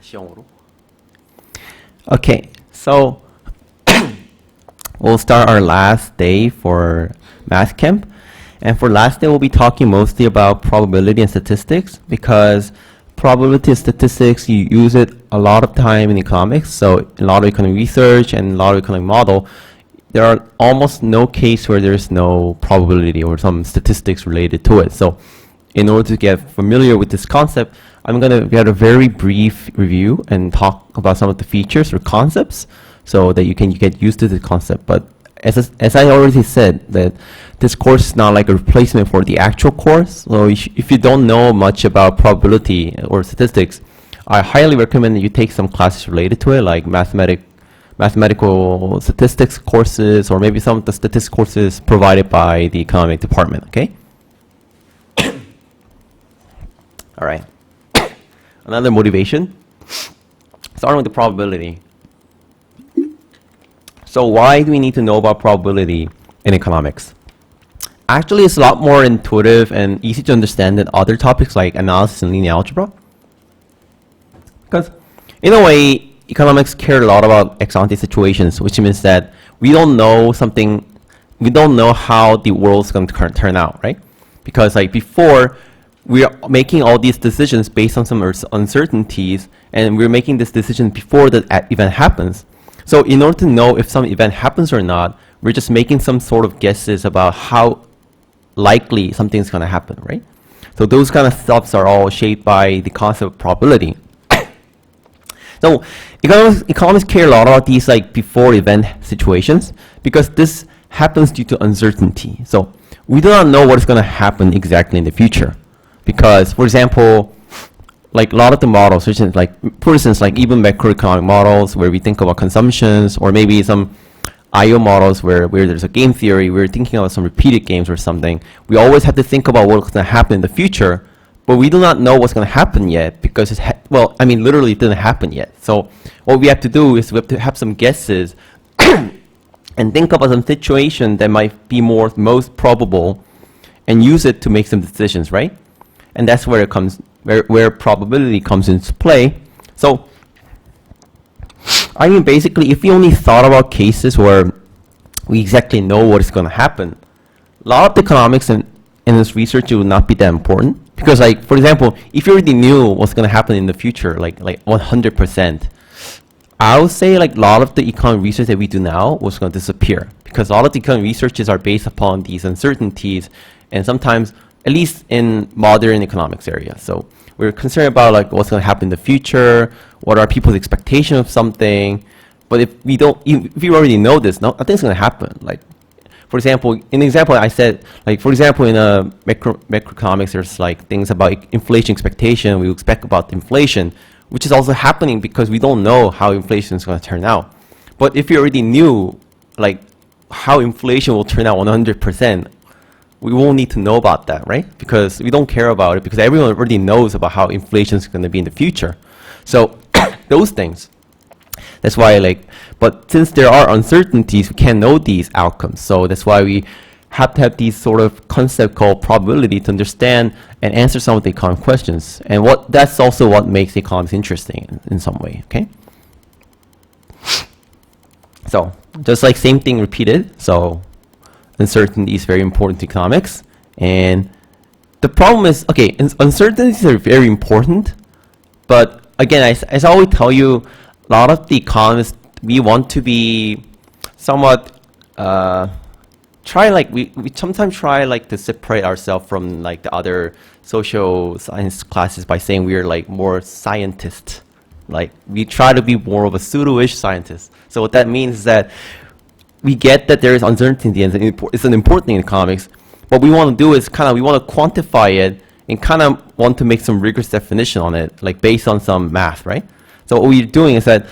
시험으로. Okay, so we'll start our last day for math camp. And for last day, we'll be talking mostly about probability and statistics, because probability and statistics, you use it a lot of time in economics. So a lot of economic research and a lot of economic model, there are almost no case where there's no probability or some statistics related to it. So in order to get familiar with this concept, I'm going to get a very brief review and talk about some of the features or concepts so that you can get used to the concept. But as I already said, that this course is not like a replacement for the actual course. So if you don't know much about probability or statistics, I highly recommend that you take some classes related to it, like mathematical statistics courses, or maybe some of the statistics courses provided by the economic department, okay? All right. Another motivation, starting with the probability. So why do we need to know about probability in economics? Actually, it's a lot more intuitive and easy to understand than other topics like analysis and linear algebra. Because in a way, economics care a lot about ex-ante situations, which means that we don't know something, we don't know how the world's going to turn out, right? Because like before, we are making all these decisions based on some uncertainties, and we're making this decision before the event happens. So in order to know if some event happens or not, we're just making some sort of guesses about how likely something's going to happen, right? So those kind of stuffs are all shaped by the concept of probability. So economists care a lot about these like before event situations, because this happens due to uncertainty. So we do not know what is going to happen exactly in the future. Because, for example, like a lot of the models, for instance, like even macroeconomic models where we think about consumptions, or maybe some IO models where there's a game theory, we're thinking about some repeated games or something. We always have to think about what's going to happen in the future, but we do not know what's going to happen yet, because literally it didn't happen yet. So what we have to do is we have to have some guesses and think about some situation that might be most probable and use it to make some decisions, right? And that's where it comes, where probability comes into play. So, I mean, basically, if we only thought about cases where we exactly know what is going to happen, a lot of the economics in this research would not be that important. Because, like, for example, if you already knew what's going to happen in the future, like 100%, I would say like a lot of the economic research that we do now was going to disappear. Because a lot of the economic researches are based upon these uncertainties, and sometimes, at least in modern economics area. So we're concerned about like what's going to happen in the future, what are people's expectations of something. But if we already know this, nothing's going to happen. Like, for example, in the example I said, like for example, in macroeconomics, there's like things about inflation expectation. We expect about inflation, which is also happening because we don't know how inflation is going to turn out. But if you already knew like how inflation will turn out 100%, we won't need to know about that, right? Because we don't care about it, because everyone already knows about how inflation is going to be in the future. So those things. That's why but since there are uncertainties, we can't know these outcomes. So that's why we have to have these sort of concept called probability to understand and answer some of the economic questions. And that's also what makes economics interesting in some way, okay? So just like same thing repeated. So uncertainty is very important to economics, and the problem is, okay, uncertainties are very important, but again, as I always tell you, a lot of the economists, we want to be somewhat we sometimes try like to separate ourselves from like the other social science classes by saying we are like more scientists. Like we try to be more of a pseudo-ish scientist. So what that means is that we get that there is uncertainty and it's an important thing in economics. What we want to do is we want to quantify it and want to make some rigorous definition on it, like based on some math, right? So what we're doing is that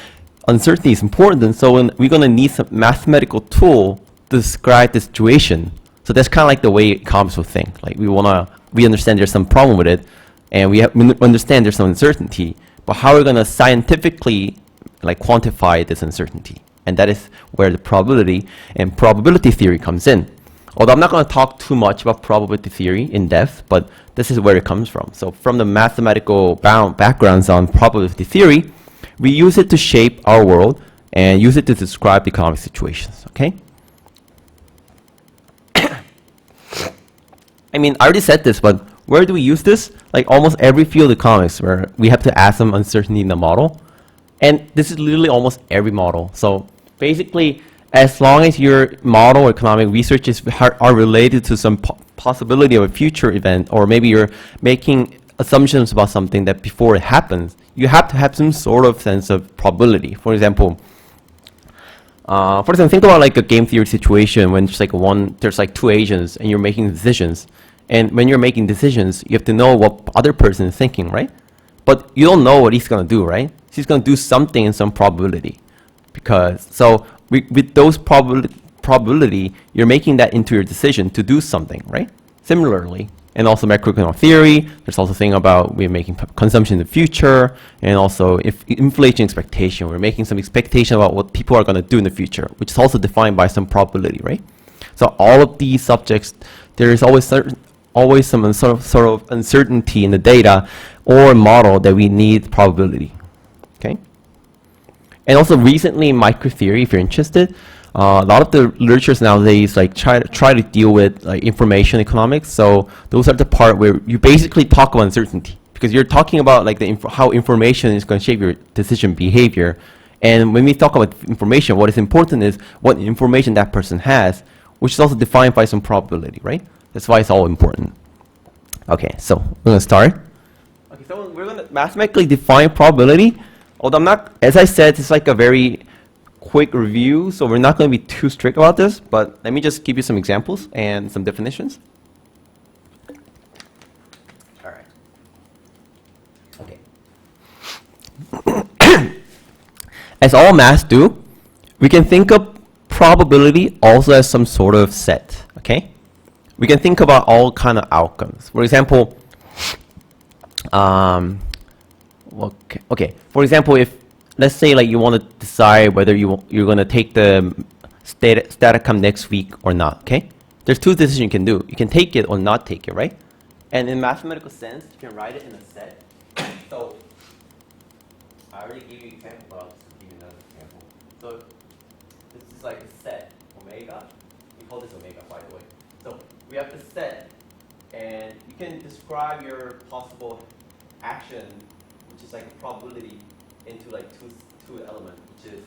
uncertainty is important, and so we're going to need some mathematical tool to describe the situation. So that's kind of like the way economists will think. Like we understand there's some problem with it, and we understand there's some uncertainty, but how we're going to scientifically like quantify this uncertainty. And that is where the probability and probability theory comes in. Although I'm not going to talk too much about probability theory in depth, but this is where it comes from. So from the mathematical backgrounds on probability theory, we use it to shape our world and use it to describe the economic situations, okay? I mean, I already said this, but where do we use this? Like almost every field of economics where we have to add some uncertainty in the model. And this is literally almost every model. So basically, as long as your model or economic research are related to some possibility of a future event, or maybe you're making assumptions about something that before it happens, you have to have some sort of sense of probability. For example, think about like a game theory situation when there's like two agents and you're making decisions. And when you're making decisions, you have to know what other person is thinking, right? But you don't know what he's gonna do, right? He's gonna do something in some probability. With those probability, you're making that into your decision to do something, right? Similarly, and also macroeconomic theory, there's also thing about we're making consumption in the future, and also if inflation expectation, we're making some expectation about what people are gonna do in the future, which is also defined by some probability, right? So all of these subjects, there is always some sort of uncertainty in the data or model that we need probability, okay? And also recently in microtherapy, if you're interested, a lot of the literatures nowadays like try to deal with like information economics. So those are the part where you basically talk about uncertainty because you're talking about like how information is going to shape your decision behavior. And when we talk about information, what is important is what information that person has, which is also defined by some probability, right? That's why it's all important. Okay, so we're gonna start. Okay, so we're gonna mathematically define probability. Although I'm not, as I said, it's like a very quick review, so we're not going to be too strict about this, but let me just give you some examples and some definitions. All right. Okay. As all math do, we can think of probability also as some sort of set, okay? We can think about all kind of outcomes. For example, okay. For example, if let's say like you want to decide whether you're going to take the Statacom next week or not, okay? There's two decisions you can do. You can take it or not take it, right? And in mathematical sense, you can write it in a set. So I already gave you an example, but I'll just give you another example. So this is like a set, omega. We call this omega, by the way. So we have the set, and you can describe your possible action, which is like a probability, into like two elements, which is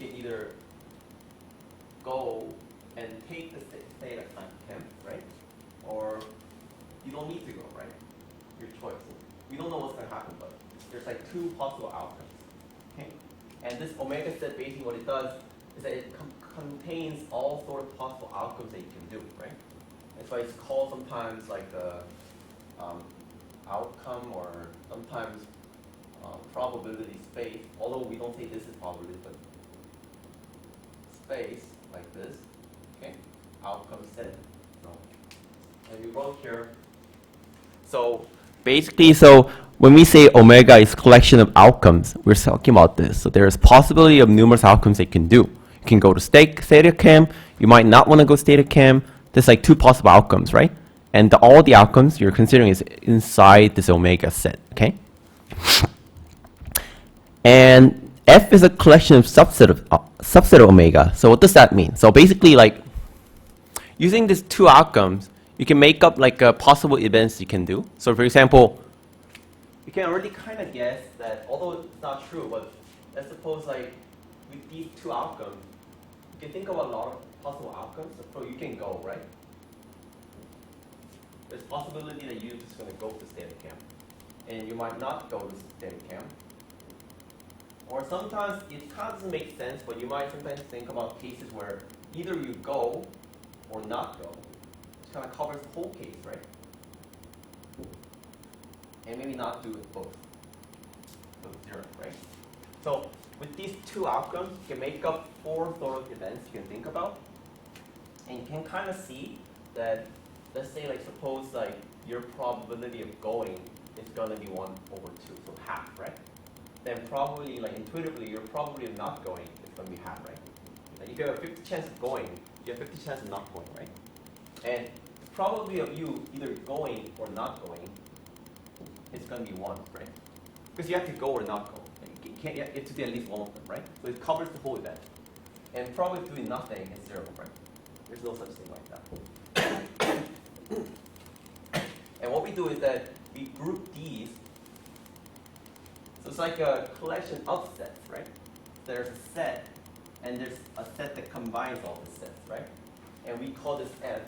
you can either go and take the theta chem, right? Or you don't need to go, right? Your choice. We don't know what's going to happen, but there's like two possible outcomes. Okay? And this omega set basically what it does is that it contains all sort of possible outcomes that you can do, right? That's why it's called sometimes like the outcome, or sometimes probability space, although we don't say this is probability, but space like this, okay, outcome set. So, and we wrote here. So basically, when we say omega is collection of outcomes, we're talking about this. So there's possibility of numerous outcomes they can do. You can go to theta chem, you might not want to go theta chem. There's like two possible outcomes, right? And all the outcomes you're considering is inside this omega set, okay? And F is a collection of subset of omega. So what does that mean? So basically, like using these two outcomes, you can make up like possible events you can do. So for example, you can already kind of guess that, although it's not true, but let's suppose like with these two outcomes, you can think about a lot of possible outcomes. So you can go, right? There's possibility that you're just going to go to Statacam, and you might not go to Statacam. Or sometimes it kind of doesn't make sense, but you might sometimes think about cases where either you go or not go. It kind of covers the whole case, right? And maybe not do it both. So zero, right? So with these two outcomes, you can make up four sort of events you can think about. And you can kind of see that, let's say like suppose like your probability of going is going to be 1/2, so half, right? Then probably like intuitively your probability of not going is going to be half, right? Like if you have a 50 chance of going, you have 50 chance of not going, right? And the probability of you either going or not going is going to be 1, right? Because you have to go or not go. Like can't get it to be at least one of them, right? So it covers the whole event. And probability of doing nothing is 0, right? There's no such thing like that. And what we do is that we group these. So it's like a collection of sets, right? There's a set, and there's a set that combines all the sets, right? And we call this F.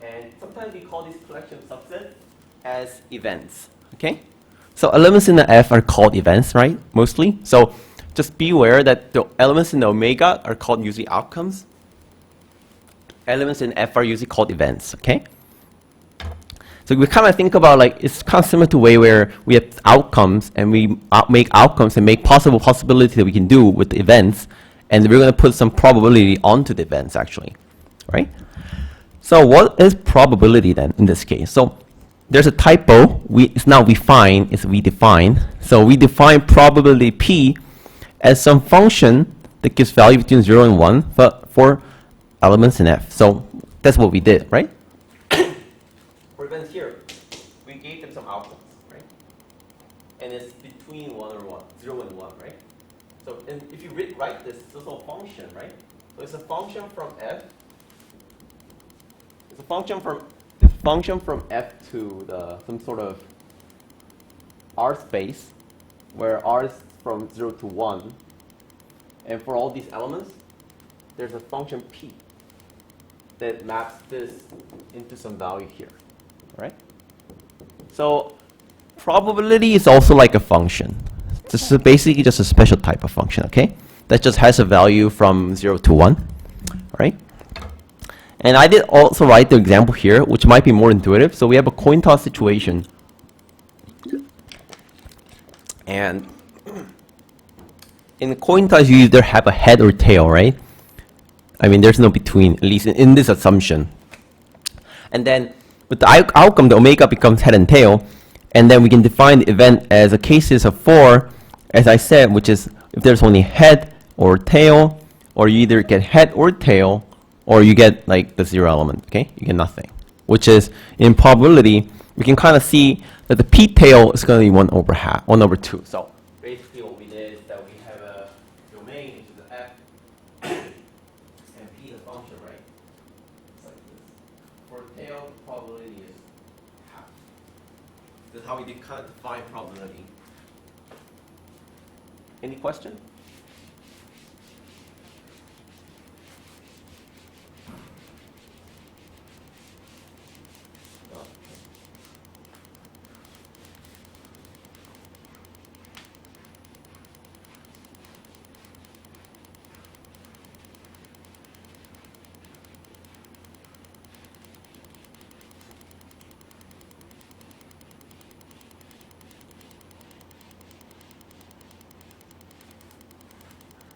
And sometimes we call these collection of subsets as events, okay? So elements in the F are called events, right? Mostly. So just be aware that the elements in the omega are called usually outcomes. Elements in F are usually called events, okay? So we kind of think about like, it's kind of similar to the way where we have outcomes and we make outcomes and make possibility that we can do with the events, and we're going to put some probability onto the events actually, right? So what is probability then in this case? So there's a typo. It's not we find, it's we define. So we define probability P as some function that gives value between 0 and 1 for elements in F. So that's what we did, right? For events here, we gave them some outcomes, right? And it's between 1 or 1, 0 and 1, right? So if you write this, it's also a function, right? So it's a function from F. It's a function from F to some sort of R space, where R is from 0 to 1. And for all these elements, there's a function P that maps this into some value here, right? So probability is also like a function. This is basically just a special type of function, okay? That just has a value from 0 to 1, right? And I did also write the example here, which might be more intuitive. So we have a coin toss situation. And in a coin toss, you either have a head or tail, right? I mean, there's no between, at least in this assumption. And then with the outcome, the omega becomes head and tail. And then we can define the event as a cases of 4, as I said, which is if there's only head or tail, or you either get head or tail, or you get like the 0 element, okay? You get nothing. Which is, in probability, we can kind of see that the p tail is going to be 1 over 2. So basically what we did is that we have a domain, which is the F, and p is a function, right? It's like this. For tail, probability is half. This is how we kind of define probability. Any question?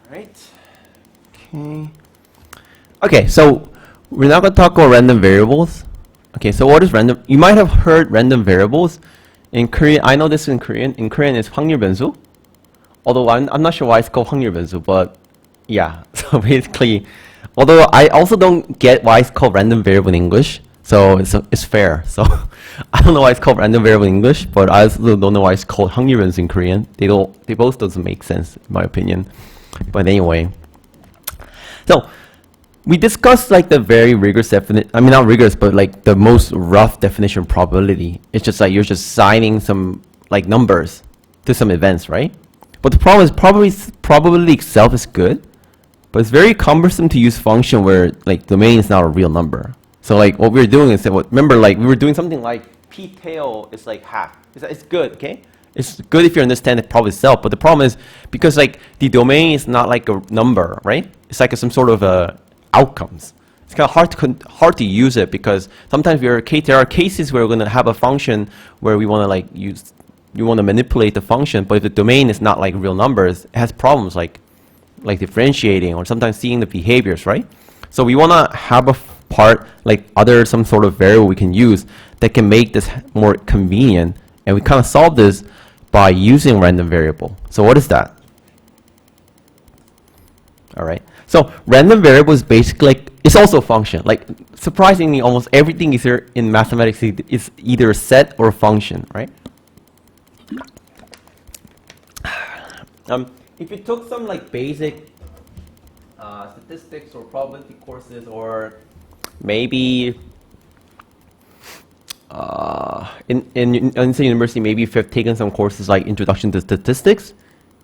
Right. Okay. Okay, so we're not going to talk about random variables. Okay, so what is random? You might have heard random variables. In Korean, I know this in Korean. In Korean, it's 확률 변수. Although I'm not sure why it's called 확률 변수, but yeah. So basically, although I also don't get why it's called random variable in English. So it's fair. So I don't know why it's called random variable in English, but I also don't know why it's called 확률 변수 in Korean. They both doesn't make sense in my opinion. But anyway, so we discussed like the very rigorous definition. I mean, not rigorous, but like the most rough definition of probability. It's just like you're just assigning some like numbers to some events, right? But the problem is probability itself is good, but it's very cumbersome to use function where like domain is not a real number. So like what we're doing is that remember like we were doing something like p tail is like half. It's good, okay? It's good if you understand the problem itself, but the problem is because like the domain is not like a number, right? It's like some sort of outcomes. It's kind of hard to use it because sometimes there are cases where we're going to have a function where we want to like manipulate the function, but if the domain is not like real numbers, it has problems like differentiating or sometimes seeing the behaviors, right? So we want to have a part like some sort of variable we can use that can make this more convenient, and we kind of solve this by using random variable. So what is that? All right. So random variable is basically like, it's also a function. Like surprisingly, almost everything is here in mathematics is either a set or a function, right? If you took some like basic statistics or probability courses, or maybe in say university, maybe if you've taken some courses like Introduction to Statistics,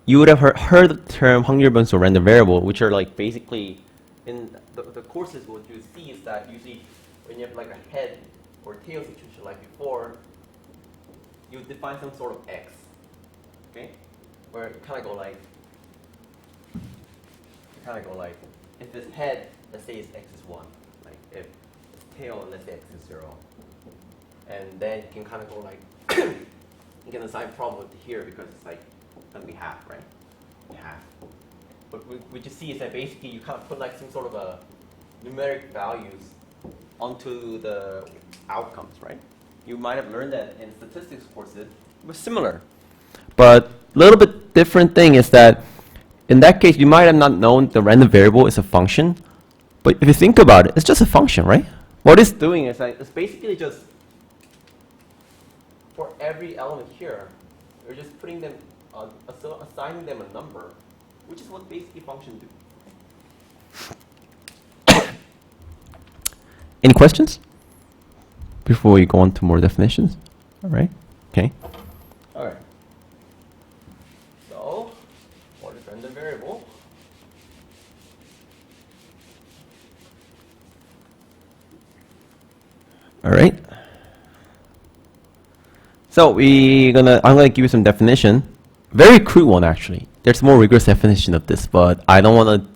you would have heard the term 확률변수 or random variable, which are like basically in the courses. What you see is that usually when you have like a head or tail situation like before, you define some sort of x, okay, where you kind of go like. If this head, let's say it's x is 1, like if it's tail, let's say x is 0. And then you can kind of go like, you can assign probability here because it's like going to be half, right? Half. But what you see is that basically you kind of put like some sort of a numeric values onto the outcomes, right? You might have learned that in statistics courses. It was similar. But a little bit different thing is that in that case, you might have not known the random variable is a function. But if you think about it, it's just a function, right? What it's doing is like, it's basically just, for every element here, you're just putting them, assigning them a number, which is what basically functions do. Any questions before we go on to more definitions? All right. Okay. All right. So, what is random variable? All right. So I'm gonna give you some definition. Very crude one actually. There's more rigorous definition of this, but I don't want to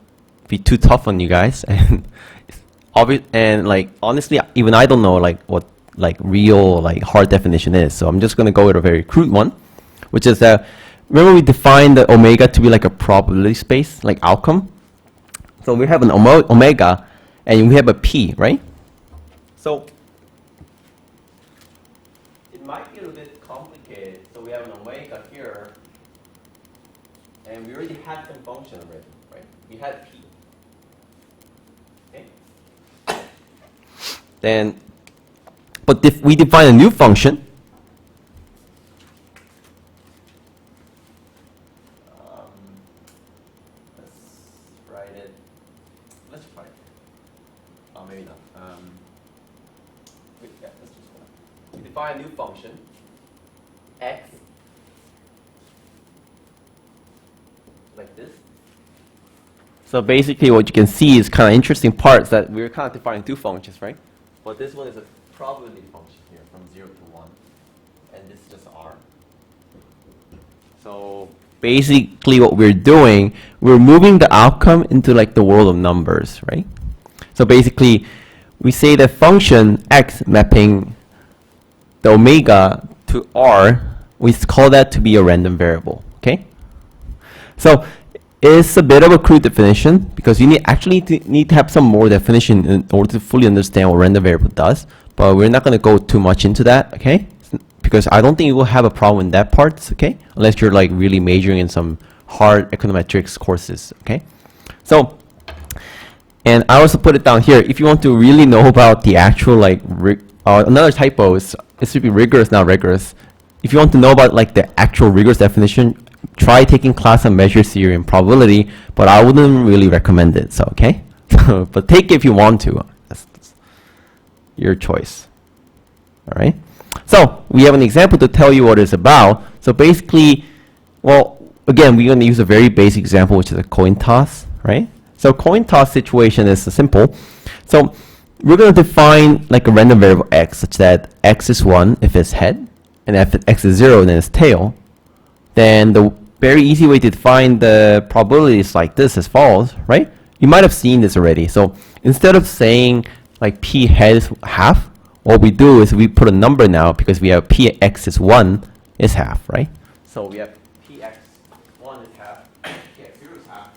be too tough on you guys. And obvious, and like honestly, even I don't know like what like real like hard definition is. So I'm just gonna go with a very crude one, which is that remember we defined the omega to be like a probability space, like outcome. So we have an omega, and we have a p, right? So it might be a little bit complicated. So we have an omega here, and we already had some function already, right? We had p. Okay. Then, but if we define a new function, let's write it. Let's try it. Oh, maybe not. Yeah, let's just go. We define a new function, x, like this. So basically what you can see is kind of interesting parts that we're kind of defining two functions, right? But this one is a probability function here from 0 to 1. And this is just r. So basically what we're doing, we're moving the outcome into like the world of numbers, right? So basically we say the function x mapping the omega to r, we call that to be a random variable, okay? So it's a bit of a crude definition because you need to have some more definition in order to fully understand what random variable does, but we're not going to go too much into that, okay? Because I don't think you will have a problem in that part, okay? Unless you're like really majoring in some hard econometrics courses, okay? So, and I also put it down here. If you want to really know about the actual like another typo is it should be rigorous, not rigorous. If you want to know about like the actual rigorous definition, try taking class on measure theory and probability, but I wouldn't really recommend it. So okay, but take it if you want to. That's your choice. All right. So we have an example to tell you what it's about. So basically, well, again, we're going to use a very basic example, which is a coin toss, right? So coin toss situation is simple. So we're going to define like a random variable x, such that x is 1 if it's head, and if x is 0, then it's tail. Then the very easy way to define the probability is like this, as follows, right? You might have seen this already. So instead of saying like p head is half, what we do is we put a number now because we have px is 1 is half, right? So we have px1 is half, px0 is half.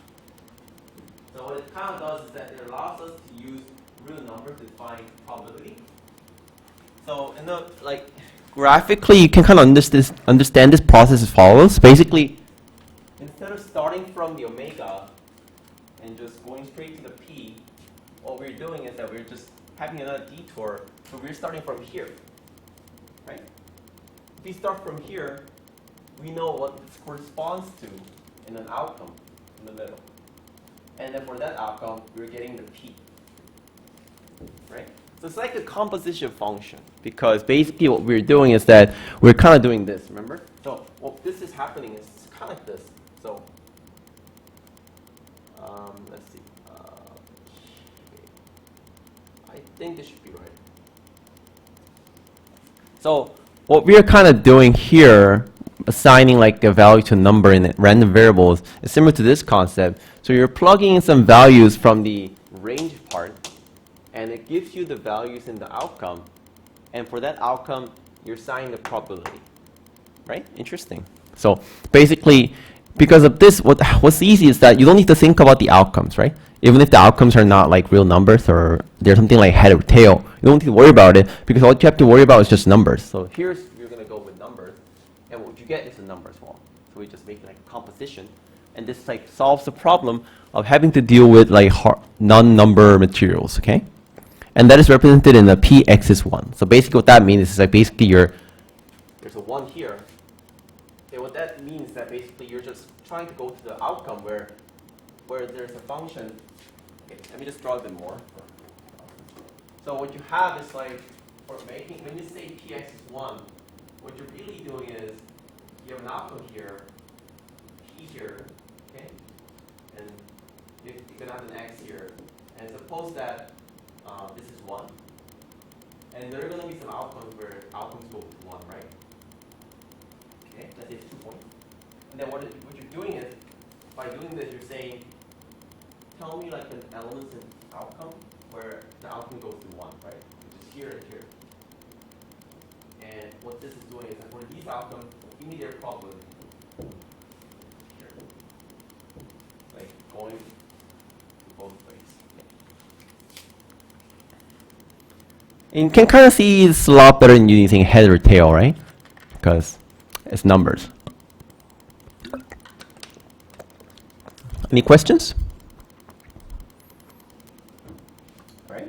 So what it kind of does is that it allows us to use real numbers to define probability. So in the like graphically, you can kind of understand this process as follows. Basically, instead of starting from the omega and just going straight to the p, what we're doing is that we're just having another detour. So we're starting from here, right? If we start from here, we know what this corresponds to. and an outcome in the middle. And then for that outcome, we're getting the P. Right? So it's like a composition function, because basically what we're doing is that we're kind of doing this, remember? So what this is happening is kind of like this. So let's see. I think this should be right. So what we're kind of doing here, assigning like a value to a number in random variables, is similar to this concept. So you're plugging in some values from the range part, and it gives you the values in the outcome. And for that outcome, you're assigning the probability. Right? Interesting. So basically, because of this, what's easy is that you don't need to think about the outcomes, right? Even if the outcomes are not like real numbers or they're something like head or tail, you don't need to worry about it, because all you have to worry about is just numbers. So here's, you're going to go with numbers, and what you get is a number as well. So we just make like a composition, and this like solves the problem of having to deal with like non-number materials, okay? And that is represented in the Px is 1. So basically what that means is like basically there's a 1 here. And what that means is that basically you're just trying to go to the outcome where there's a function. Okay, let me just draw a bit more. So what you have is like, for making, when you say Px is 1, what you're really doing is you have an outcome here, P here, okay? And you're going to have an X here. And suppose that this is 1. And there are going to be some outcomes where outcomes go to 1, right? Okay, let's say it's 2 points. And then what you're doing is, by doing this, you're saying, tell me like an elements in outcome where the outcome goes to 1, right? Which is here and here. And what this is doing is that for these outcomes, give me their probability. Here. Like going to both ways. And you can kind of see it's a lot better than using head or tail, right? Because it's numbers. Any questions? Right?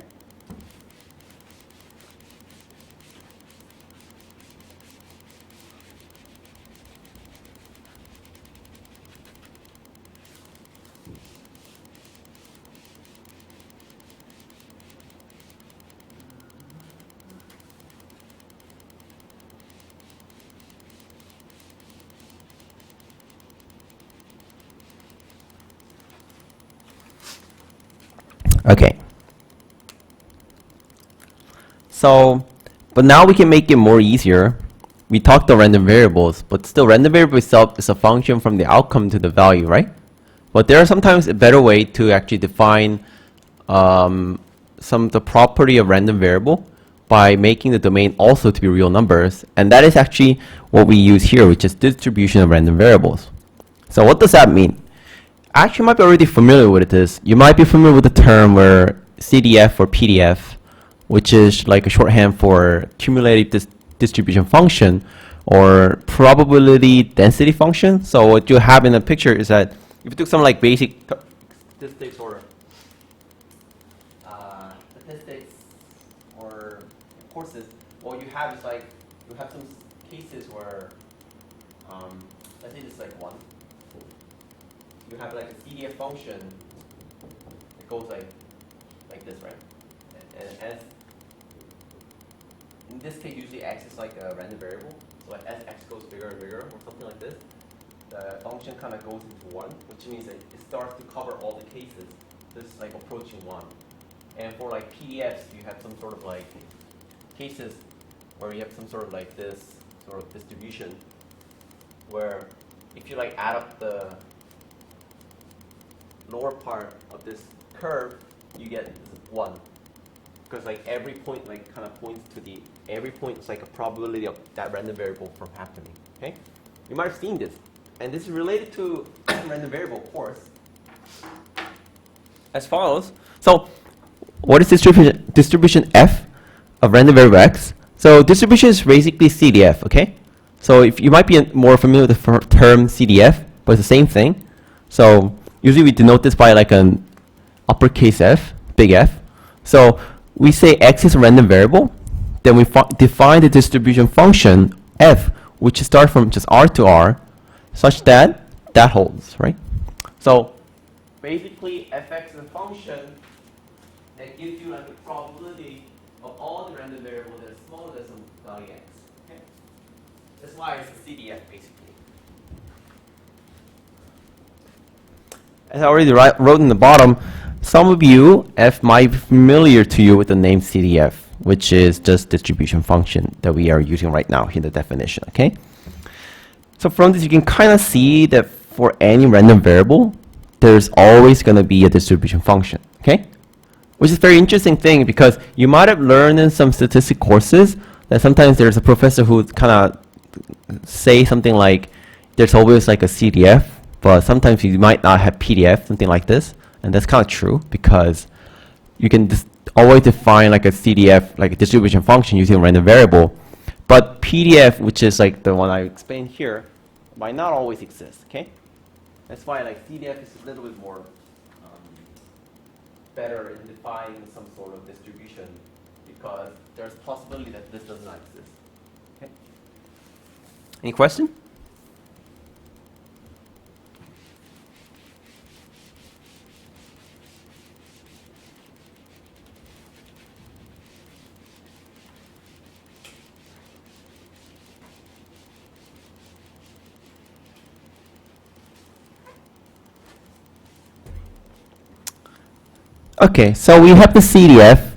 Okay. So, but now we can make it more easier. We talked about random variables, but still random variable itself is a function from the outcome to the value, right? But there are sometimes a better way to actually define the property of random variable by making the domain also to be real numbers. And that is actually what we use here, which is distribution of random variables. So what does that mean? Actually, you might be already familiar with this. You might be familiar with the term where CDF or PDF, which is like a shorthand for cumulative distribution function or probability density function. So what you have in the picture is that if you took some like basic statistics or courses, what you have is like you have some cases where let's say this is like 1. You have like a CDF function that goes like this, right? And as in this case, usually x is like a random variable. So like as x goes bigger and bigger, or something like this, the function kind of goes into 1, which means that it starts to cover all the cases. This is like approaching 1. And for like PDFs, you have some sort of like cases where you have some sort of like this sort of distribution, where if you like add up the lower part of this curve, you get 1. Because like every point like kind of points to every point is like a probability of that random variable from happening. Okay? You might have seen this. And this is related to random variable, of course. As follows. So what is distribution f of random variable x? So distribution is basically CDF, okay? So if you might be more familiar with the term CDF, but it's the same thing. So usually we denote this by like an uppercase F, big F. So we say x is a random variable, then we define the distribution function f, which starts from just R to R, such that that holds, right? So basically, fx is a function that gives you like the probability of all the random variables that are smaller than some value x. Okay? That's why it's a CDF basically. As I already wrote in the bottom, some of you, f might be familiar to you with the name CDF, which is just distribution function that we are using right now in the definition, okay? So from this, you can kind of see that for any random variable, there's always going to be a distribution function, okay? Which is a very interesting thing because you might have learned in some statistics courses that sometimes there's a professor who kind of say something like, there's always like a CDF, but sometimes you might not have PDF, something like this. And that's kind of true because you can always define like a CDF, like a distribution function using a random variable. But PDF, which is like the one I explained here, might not always exist, okay? That's why like CDF is a little bit more better in defining some sort of distribution because there's possibility that this does not exist. Okay? Any question? Okay, so we have the CDF,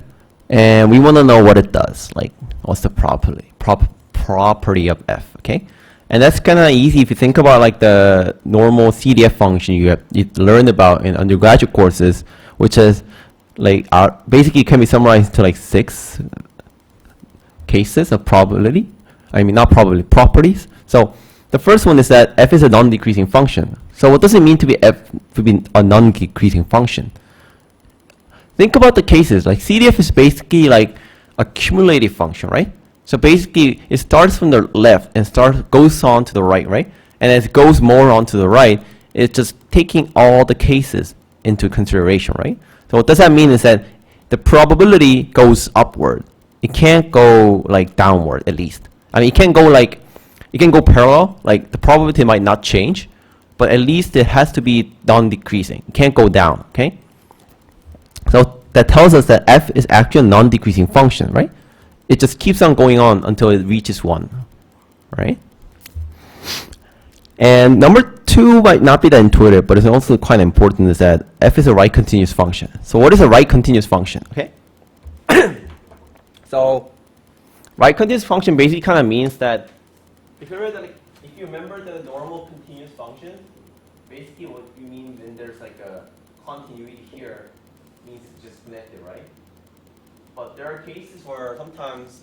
and we want to know what it does. Like, what's the property of f? Okay, and that's kind of easy if you think about like the normal CDF function you learned about in undergraduate courses, which is like basically can be summarized to like 6 cases of probability. I mean, not probability, properties. So the first one is that f is a non-decreasing function. So what does it mean to be f to be a non-decreasing function? Think about the cases, like CDF is basically like a cumulative function, right? So basically it starts from the left and goes on to the right, right? And as it goes more on to the right, it's just taking all the cases into consideration, right? So what does that mean is that the probability goes upward. It can't go like downward at least. I mean, it can go parallel, like the probability might not change, but at least it has to be non-decreasing. It can't go down, okay? So that tells us that f is actually a non-decreasing function, right? It just keeps on going on until it reaches 1, right? And number 2 might not be that intuitive, but it's also quite important, is that f is a right continuous function. So what is a right continuous function, okay? So right continuous function basically kind of means that if you remember the normal continuous function, basically what you mean when there's like a continuity here means it's just connected, right? But there are cases where sometimes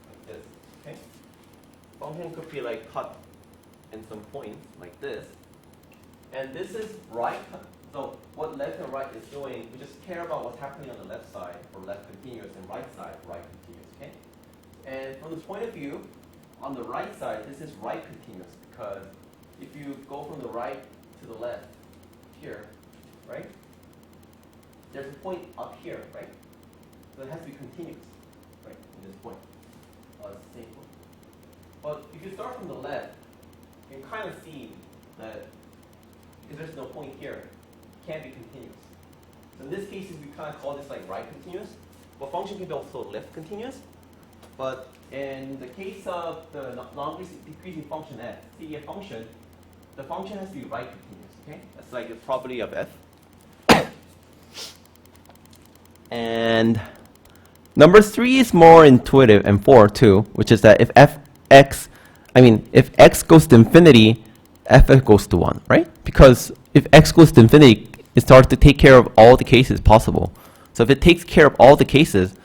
like this, okay? Function could be like cut in some points like this, and this is right. So what left and right is doing, we just care about what's happening on the left side for left continuous and right side right continuous, okay? And from this point of view, on the right side, this is right continuous because if you go from the right to the left here, right? There's a point up here, right? So it has to be continuous, right? In this point, it's the same point. But if you start from the left, you can kind of see that because there's no point here, can't be continuous. So in this case, we kind of call this like right continuous. But function can be also left continuous. But in the case of the non-decreasing function f, CDF function, the function has to be right continuous. Okay, that's like the property of f. And number 3 is more intuitive, and 4 too, which is that if if x goes to infinity, f goes to 1, right? Because if x goes to infinity, it starts to take care of all the cases possible. So if it takes care of all the cases,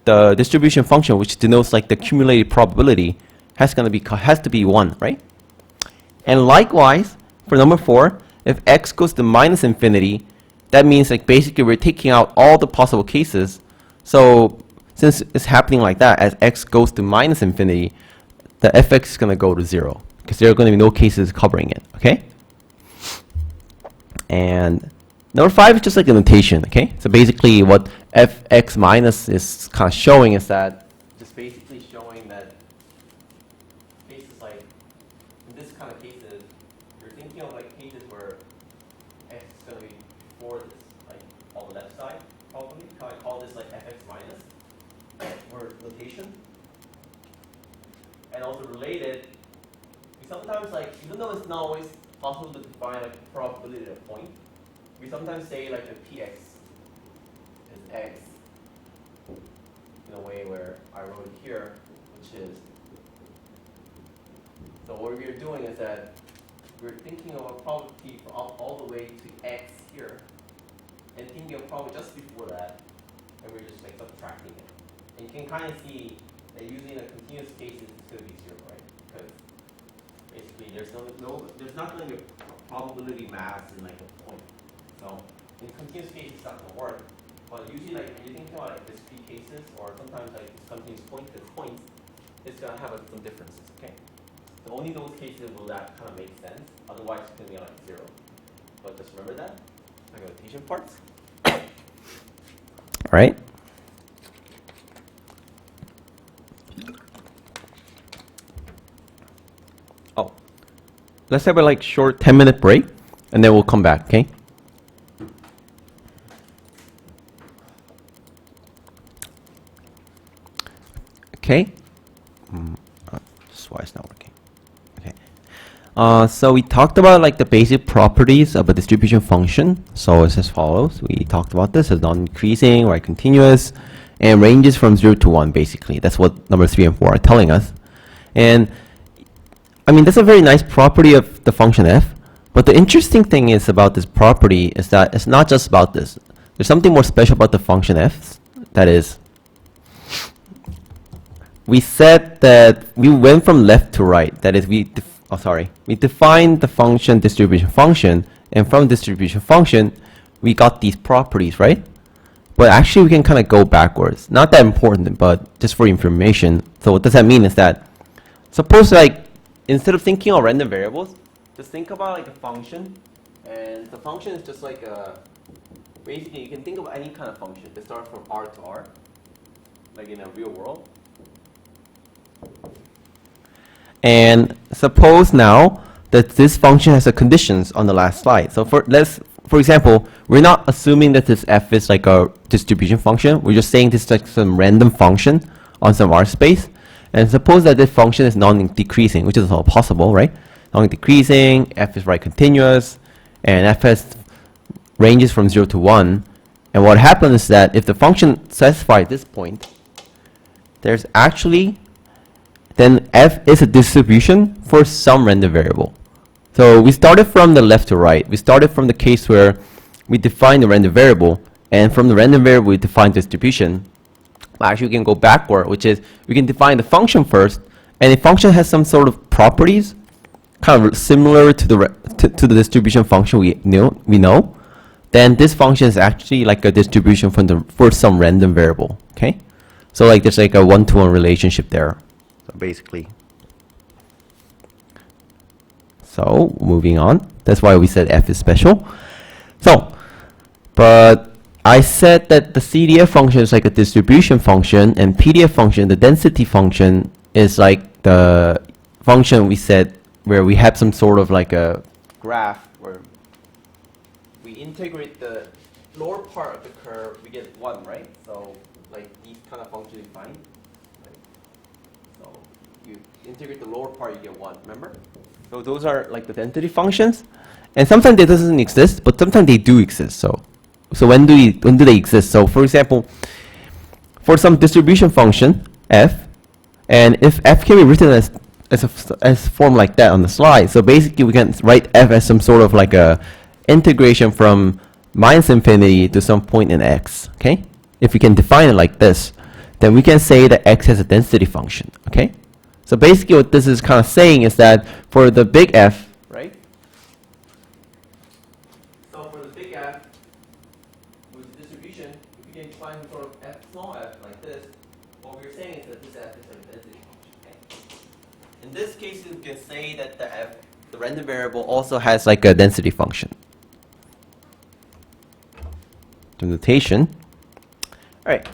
the distribution function, which denotes like the cumulative probability, has to be 1, right? And likewise, for number 4, if x goes to minus infinity, that means like basically we're taking out all the possible cases. So since it's happening like that, as x goes to minus infinity, the fx is going to go to 0 because there are going to be no cases covering it, okay? And number 5 is just like a notation, okay? So basically what fx minus is kind of showing is that, just basically showing that cases like, in this kind of cases, you're thinking of like cases where x is going to be before this, like on the left side, probably. How I call this like fx minus, or notation. And also related, we sometimes like, even though it's not always possible to define like a probability at a point, we sometimes say like the px is x in a way where I wrote it here, which is, so what we're doing is that we're thinking of a probability for all the way to x here, and thinking of probability just before that, and we're just like subtracting it. And you can kind of see that using a continuous cases, it's going to be 0, right? Because basically there's not going to be a probability mass in like a point. So in continuous cases, it's not going to work. But usually, like when you think about like discrete cases, or sometimes like continuous points, it's going to have some differences. Okay. So only those cases will that kind of make sense. Otherwise, it's going to be like 0. But just remember that, like notation parts. All right. Oh, let's have a like short 10-minute break, and then we'll come back. Okay. Okay. Just why it's not working. Okay. So we talked about like the basic properties of a distribution function. So it's as follows. We talked about this as non-decreasing, right, continuous, and ranges from 0 to 1. Basically, that's what number 3 and 4 are telling us. And I mean, that's a very nice property of the function f. But the interesting thing is about this property is that it's not just about this. There's something more special about the function f. That is, we said that we went from left to right. That is, we defined the function distribution function, and from distribution function, we got these properties, right? But actually, we can kind of go backwards. Not that important, but just for information. So what does that mean is that, suppose like, instead of thinking of random variables, just think about like a function, and the function is just like a, basically you can think of any kind of function that starts from R to R, like in a real world. And suppose now that this function has a conditions on the last slide. So for example, we're not assuming that this f is like a distribution function. We're just saying this is like some random function on some R space. And suppose that this function is non-decreasing, which is all possible, right? Non-decreasing, f is right continuous, and f has ranges from 0 to 1. And what happens is that if the function satisfies this point, there's actually, then f is a distribution for some random variable. So we started from the left to right. We started from the case where we define the random variable, and from the random variable we define distribution. Actually, we can go backward, which is we can define the function first, and the function has some sort of properties, kind of similar to the distribution function we know. Then this function is actually like a distribution for some random variable. Okay, so like there's like a one-to-one relationship there. So basically, so moving on. That's why we said f is special. So, but I said that the CDF function is like a distribution function, and PDF function, the density function, is like the function we said where we have some sort of like a graph where we integrate the lower part of the curve, we get 1, right? So like these kind of functions we find. Right? So you integrate the lower part, you get 1, remember? So those are like the density functions. And sometimes they doesn't exist, but sometimes they do exist. So when do they exist? So for example, for some distribution function f, and if f can be written as form like that on the slide, so basically we can write f as some sort of like a integration from -infinity to some point in x. Okay, if we can define it like this, then we can say that x has a density function. Okay, so basically what this is kind of saying is that for the big F, right? So for the big F, with the distribution, if we can define sort of f small f like this, what we're saying is that this f is a density function. Okay? In this case, we can say that the random variable also has like a density function. the notation. All right.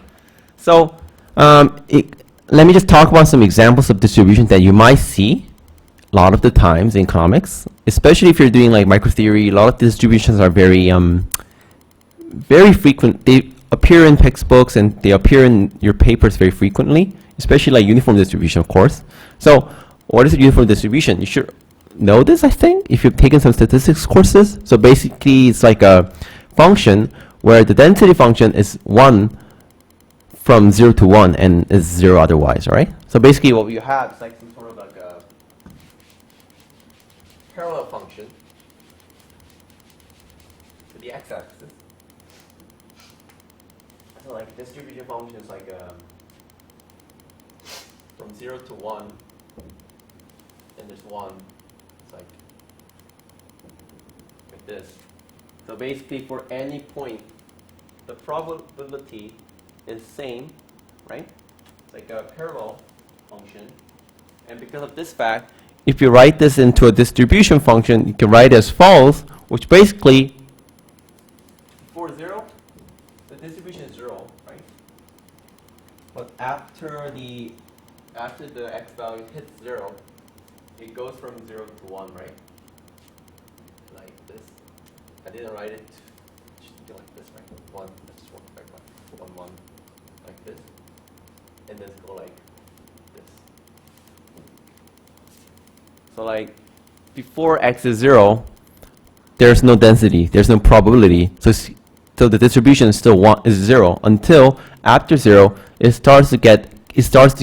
So let me just talk about some examples of distribution that you might see a lot of the times in economics, especially if you're doing like microtheory. A lot of distributions are very very frequent. They appear in textbooks and they appear in your papers very frequently, especially like uniform distribution, of course. So what is a uniform distribution? You should know this, I think, if you've taken some statistics courses. So basically, it's like a function where the density function is 1 from 0 to 1 and is 0 otherwise, all right? So basically what you have is like some sort of like a parallel function to the x-axis. So like distribution function is like from 0 to 1, and there's 1. It's like this. So basically for any point, the probability is same, right? It's like a parallel function. And because of this fact, if you write this into a distribution function, you can write it as follows, which basically for 0, the distribution is 0, right? But after the x value hits 0, it goes from 0 to 1, right? Like this. I didn't write it. It should be like this, right? 1. Let's just work back 1, 1, like this, and then go like this. So like before x is 0, there's no density, there's no probability. So the distribution is still 0 until after 0 it starts to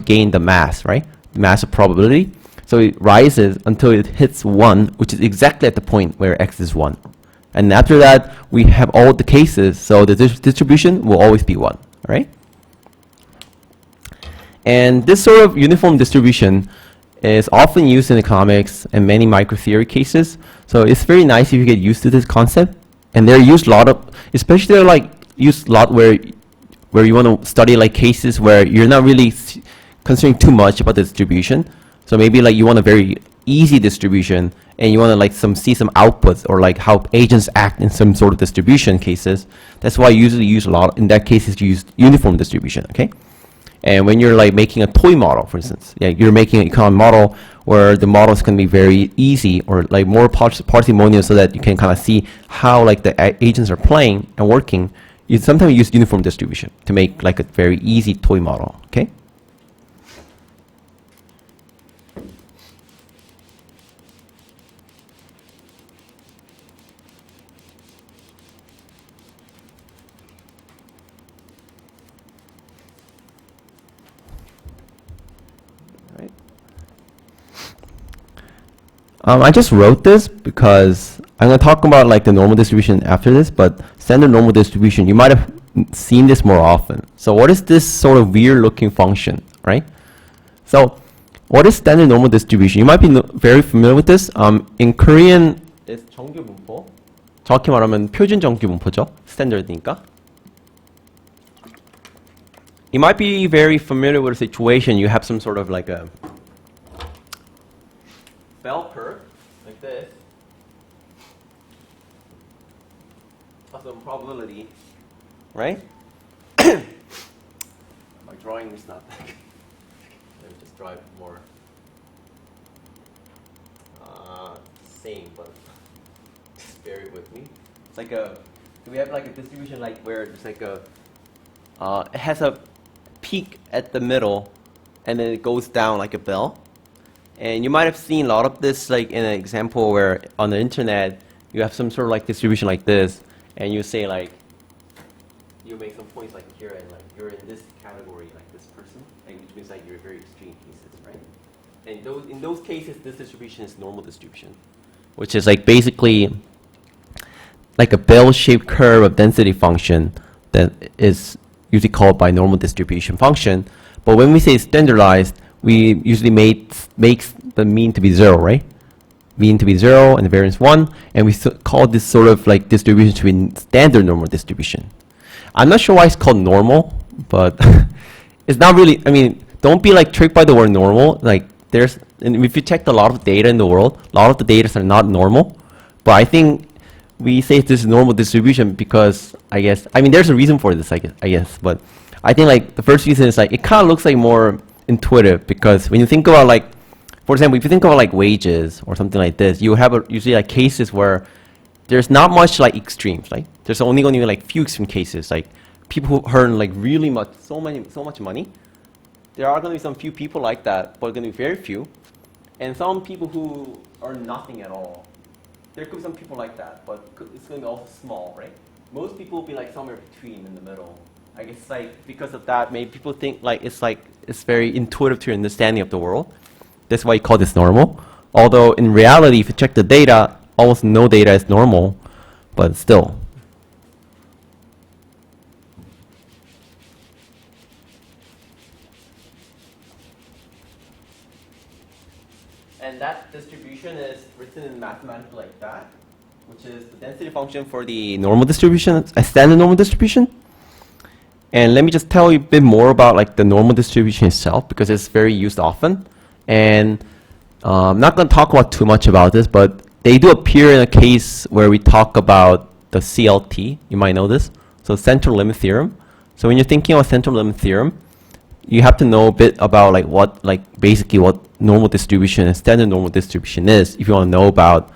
gain the mass, right? The mass of probability. So it rises until it hits 1, which is exactly at the point where x is 1. And after that, we have all the cases, so the distribution will always be 1, right? And this sort of uniform distribution is often used in economics and many microtheory cases. So it's very nice if you get used to this concept. And they're used a lot of, especially they're like used a lot where you want to study like cases where you're not really considering too much about the distribution. So maybe like you want a very easy distribution and you want to like see some outputs or like how agents act in some sort of distribution cases. That's why I usually use a lot. In that case, you use uniform distribution, okay? And when you're like making a toy model, for instance, yeah, you're making an economic model where the model is going to be very easy or like more parsimonious so that you can kind of see how like the agents are playing and working. You sometimes use uniform distribution to make like a very easy toy model, okay? I just wrote this because I'm going to talk about like the normal distribution after this, but standard normal distribution, you might have seen this more often. So what is this sort of weird looking function, right? So what is standard normal distribution? You might be very familiar with this. In Korean, it's 정규분포. 정확히 말하면 표준 정규분포죠. standard니까. You might be very familiar with a situation. You have some sort of like a bell curve like this, some probability, right? My drawing is not that good. Let me just draw it more same, but just bear it with me. It's like we have like a distribution like where it's like a it has a peak at the middle and then it goes down like a bell. And you might have seen a lot of this like in an example where on the internet you have some sort of like distribution like this, and you say like you make some points like here and like you're in this category like this person, and which means like you're very extreme cases, right? And in those cases this distribution is normal distribution, which is like basically like a bell-shaped curve of density function that is usually called by normal distribution function. But when we say standardized, we usually makes the mean to be 0, right? Mean to be 0 and the variance 1, and we call this sort of like distribution to be standard normal distribution. I'm not sure why it's called normal, but it's not really, I mean, don't be like tricked by the word normal. Like and if you check a lot of data in the world, a lot of the data are not normal, but I think we say this is normal distribution because I guess. I mean, there's a reason for this, I guess. But I think like the first reason is like it kind of looks like more intuitive, because when you think about like, for example, if you think about like wages or something like this, you have usually like cases where there's not much like extremes, right? There's only going to be like few extreme cases, like people who earn like really much, so much money. There are going to be some few people like that, but going to be very few, and some people who earn nothing at all. There could be some people like that, but it's going to be also small, right? Most people will be like somewhere between in the middle. I guess like because of that, maybe people think like it's very intuitive to your understanding of the world. That's why you call this normal. Although in reality, if you check the data, almost no data is normal, but still. And that distribution is written in mathematics like that, which is the density function for the normal distribution, a standard normal distribution. And let me just tell you a bit more about like the normal distribution itself, because it's very used often. And I'm not going to talk about too much about this, but they do appear in a case where we talk about the CLT. You might know this. So central limit theorem. So when you're thinking of central limit theorem, you have to know a bit about basically what normal distribution and standard normal distribution is if you want to know about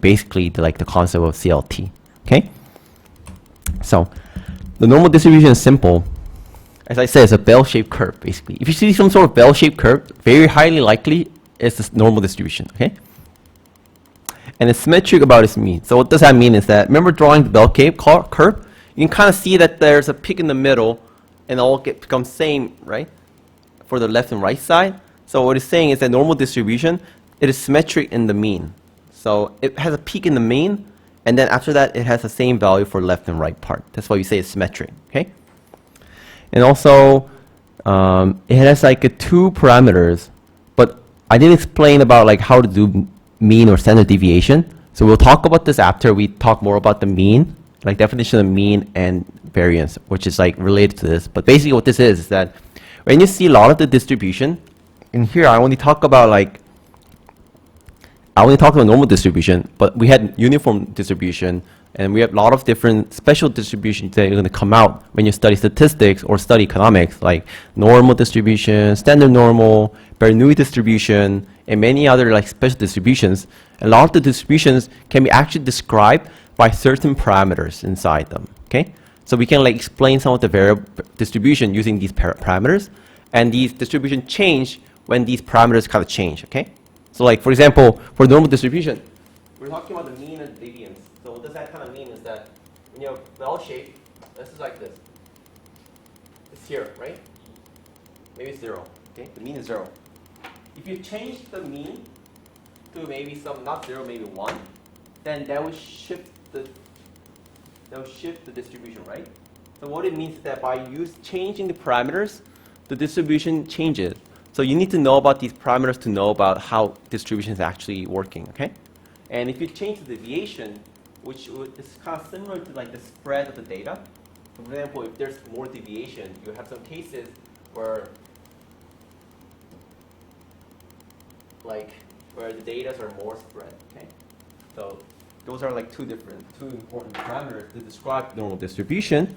basically the concept of CLT. Okay? So the normal distribution is simple. As I said, it's a bell-shaped curve, basically. If you see some sort of bell-shaped curve, very highly likely it's this normal distribution, okay? And it's symmetric about its mean. So what does that mean is that, remember drawing the bell-shaped curve? You can kind of see that there's a peak in the middle, and all becomes same, right? For the left and right side. So what it's saying is that normal distribution, it is symmetric in the mean. So it has a peak in the mean, and then after that, it has the same value for left and right part. That's why we say it's symmetric, okay? And also, it has like two parameters, but I didn't explain about like how to do mean or standard deviation. So we'll talk about this after we talk more about the mean, like definition of mean and variance, which is like related to this. But basically what this is that when you see a lot of the distribution, in here I only talk about normal distribution, but we had uniform distribution, and we have a lot of different special distributions that are going to come out when you study statistics or study economics, like normal distribution, standard normal, Bernoulli distribution, and many other like special distributions. A lot of the distributions can be actually described by certain parameters inside them. Okay, so we can like explain some of the variable distribution using these parameters, and these distribution change when these parameters kind of change. Okay. So like, for example, for normal distribution, we're talking about the mean and deviance. So what does that kind of mean is that when you have bell shape, this is like this. It's here, right? Maybe it's 0. Okay, the mean is 0. If you change the mean to maybe some, not 0, maybe 1, then that would shift the distribution, right? So what it means is that by changing the parameters, the distribution changes. So you need to know about these parameters to know about how distribution is actually working, okay? And if you change the deviation, which is kind of similar to like the spread of the data. For example, if there's more deviation, you have some cases where the data are more spread, okay? So those are like two important parameters to describe normal distribution.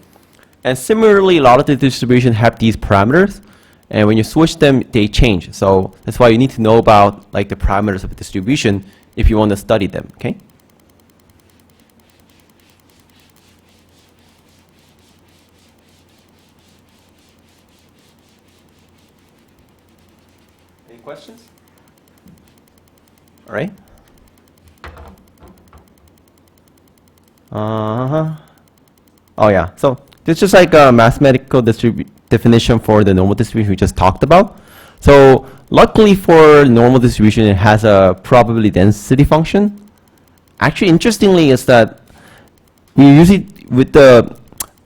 And similarly, a lot of the distribution have these parameters. And when you switch them, they change. So that's why you need to know about like the parameters of the distribution if you want to study them, okay? Any questions? All right. Oh yeah, so it's just like a mathematical definition for the normal distribution we just talked about. So luckily for normal distribution, it has a probability density function. Actually, interestingly, is that we usually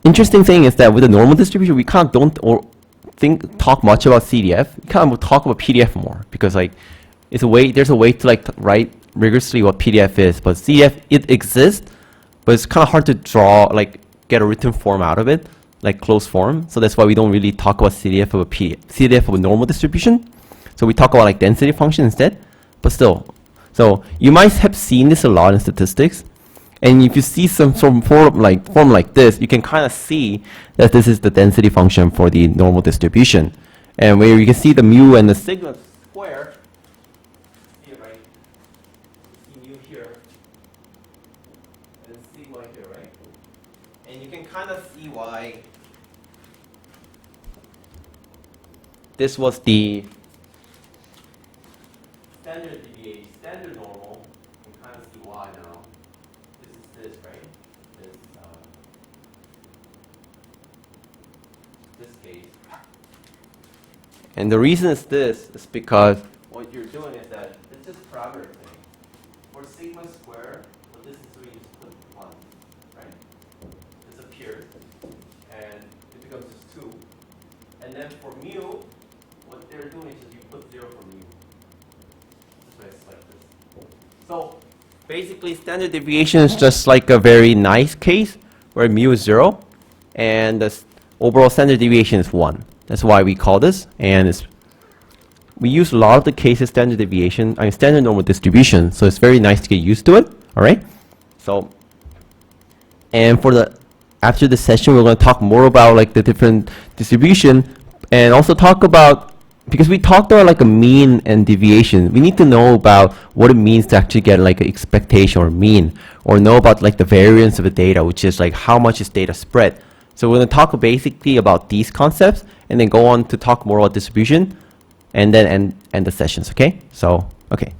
interesting thing is that with the normal distribution, we kind of don't talk much about CDF. We kind of talk about PDF more, because like there's a way to like write rigorously what PDF is, but CDF, it exists, but it's kind of hard to get a written form out of it, like closed form. So that's why we don't really talk about CDF of a CDF of a normal distribution. So we talk about like density function instead. But still, so you might have seen this a lot in statistics. And if you see some sort of form like this, you can kind of see that this is the density function for the normal distribution. And where you can see the mu and the sigma square, see it right? See mu here, and sigma here, right? And you can kind of see why this was the standard deviation, standard normal. You can kind of see why now. This is this, right? This case. And the reason it's this is because what you're doing is that it's just parameter thing. For sigma square, what this is doing is put 1, right? This appears, and it becomes just 2. And then for mu, what they're doing is just you put 0 for mu. This way it's like this. So basically, standard deviation is just like a very nice case where mu is 0, and the overall standard deviation is 1. That's why we call this, and we use a lot of the cases standard deviation, standard normal distribution, so it's very nice to get used to it, alright? So, and after the session, we're going to talk more about like the different distribution, and also talk about, because we talked about like a mean and deviation, we need to know about what it means to actually get like an expectation or mean, or know about like the variance of the data, which is like how much is data spread. So we're going to talk basically about these concepts, and then go on to talk more about distribution, and then end the sessions, okay? So, okay.